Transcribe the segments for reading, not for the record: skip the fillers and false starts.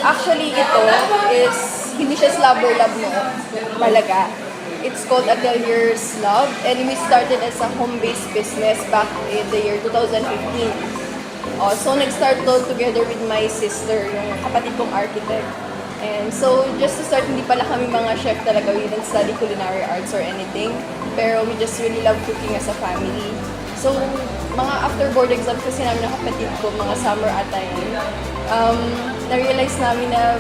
Actually, ito is, hindi siya Slobber Lab noon talaga. It's called Atelier's Lab, and we started as a home-based business back in the year 2015. So, nag-start to together with my sister, yung kapatid kong architect. And so, just to start, hindi pala kami mga chef talaga. We didn't study culinary arts or anything. Pero we just really love cooking as a family. So, mga after board exams kasi namin ng kapatid ko, mga summer ata yun, na-realize namin na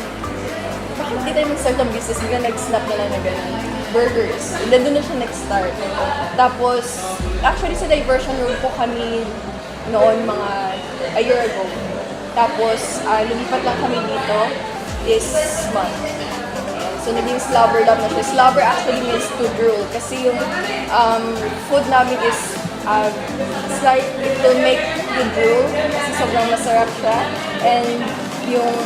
bakit di tayo mag-start ng business, bigla nag-snap na lang na gano'n. Burgers. And then doon na siya nag-start. Tapos, actually sa diversion room po kami noon mga a year ago. Tapos, lumipat lang kami dito this month. So, naging Slobber Lab na siya. Slobber actually means to drool. Kasi yung food namin is it's like it will make you drool. Kasi sobrang masarap siya. And yung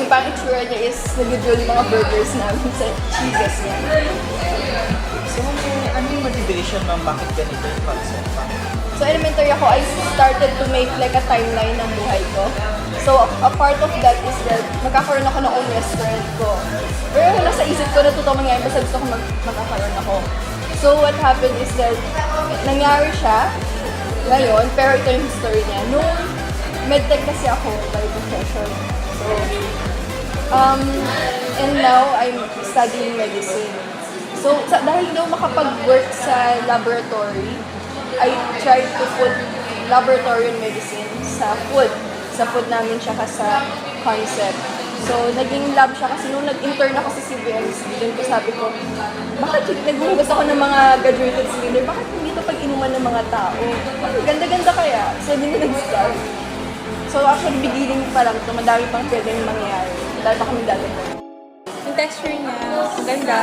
pang-itsura niya is nag-drool yung mga burgers namin sa cheeses niya. So, ano yung motivation ma'am? Bakit ganito yung concept? So, elementary ako, I started to make like a timeline ng buhay ko. So, a part of that is that magkakaroon ako ng own restaurant ko. Pero nasa isip ko na totoo mangyayari, basta gusto ko magkakaroon ako. So, what happened is that nangyari siya ngayon, pero ito yung history niya. Nung medtech kasi ako by profession. So, and now I'm studying medicine. So, dahil daw makapag-work sa laboratory, I tried to put laboratory medicine sa food. Sa food namin siya sa concept. So, naging lab siya kasi nung nag-intern ako sa CBMC, din ko sabi ko, bakit naghuhugas ako ng mga graduated cylinder, bakit hindi ito pag-inuman ng mga tao? Ganda-ganda kaya. So, hindi na nag-start. So, actually, beginning pa lang ito, madami pang pwedeng mangyayari. Dahil pa kami dadagan. Yung texture niya, maganda.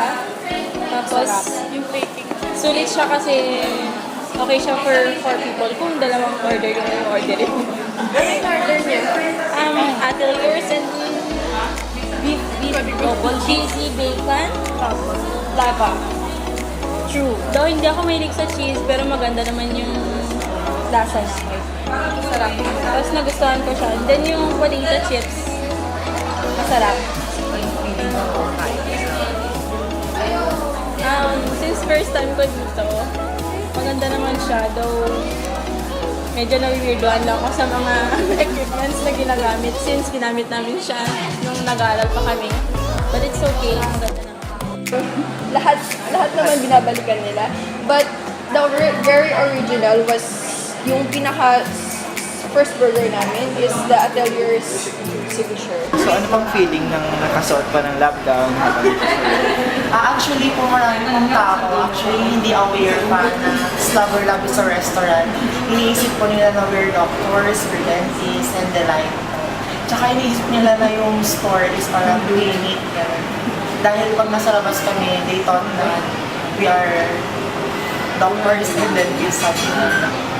Tapos, yung plating. Sulit siya kasi okay siya for 4 people. Kung dalawang order yung orderin. Ano yung order niya? Ateliers and beef double cheesy bacon. Lava. True. Though hindi ako mahilig sa cheese, pero maganda naman yung lasa niya. Sarap. Tapos nagustuhan ko siya. And then yung potato chips, masarap. Since first time ko dito, maganda naman siya. Though, medyo na-weirdoan lang ako sa mga equipments na ginagamit since ginamit namin siya nung nag-aaral pa kami. But it's okay. Maganda naman. Lahat naman binabalikan nila. But the very original was yung pinaka first burger namin is the Atelier's signature. So, ano bang feeling ng nakasuot pa ng lab gown? Actually po marami pong tao, actually hindi aware pa na Slobber Lab is a restaurant. Iniisip po nila na we're doctors, we're dentists, and the like. Tsaka iniisip nila na yung store is parang clinic. Dahil pag nasa labas kami, they thought that we are doctors and dentists.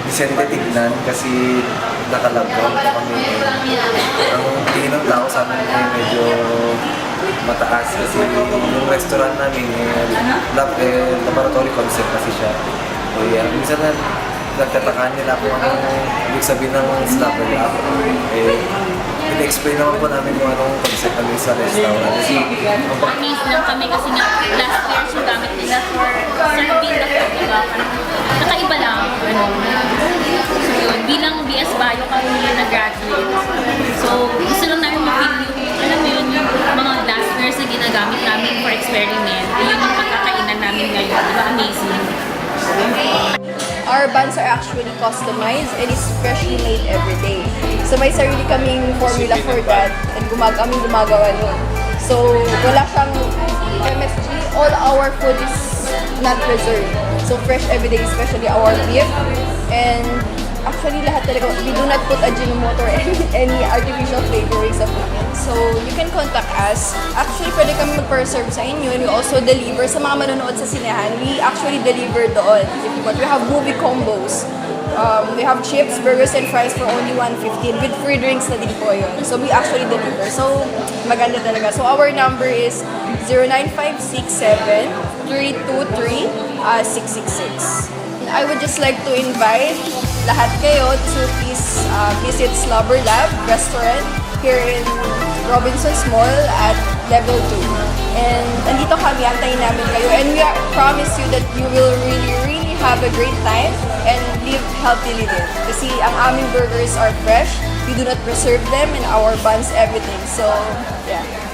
Decente tignan kasi nakalagyan kami. Ang tingin ng tao sa amin ay medyo mataas kasi yung restaurant namin laboratory concept kasi siya. Kaya minsan na nagtatakaan nila kung ano ibig sabihin ng Slobber Lab. Pina-explain naman po namin kung anong concept namin sa restaurant. Amazed lang kami kasi nga last year yung gamit nila for serving the food, diba? Nakaiba lang. So yun, bilang BS Bio kami nag-graduate. So gusto lang namin ma-feel yung, alam mo yun, yung mga glasswares na ginagamit namin for experiment. Yun yung pagkakainan namin ngayon. Diba? Amazing. Our buns are actually customized and is freshly made every day. So may sarili kaming formula for that and kami gumagawa nun. So wala siyang MSG. All our food is not preserved. So fresh every day, especially our beef. And actually lahat talaga, we do not put Ajinomoto or any artificial flavorings of it. So you can contact us. Actually pwede kami mag-preserve sa inyo and we also deliver sa mga manonood sa sinehan. We actually deliver doon. If you want, we have movie combos. We have chips, burgers, and fries for only $1.15 with free drinks na din po yun. So we actually deliver. So maganda talaga. So our number is 09567-323-666. I would just like to invite lahat kayo to please visit Slobber Lab restaurant here in Robinson's Mall at level 2. And andito kami, antayin namin kayo. And we promise you that you will really have a great time and live healthily din. Kasi ang aming burgers are fresh, we do not preserve them, and our buns, everything. So, yeah.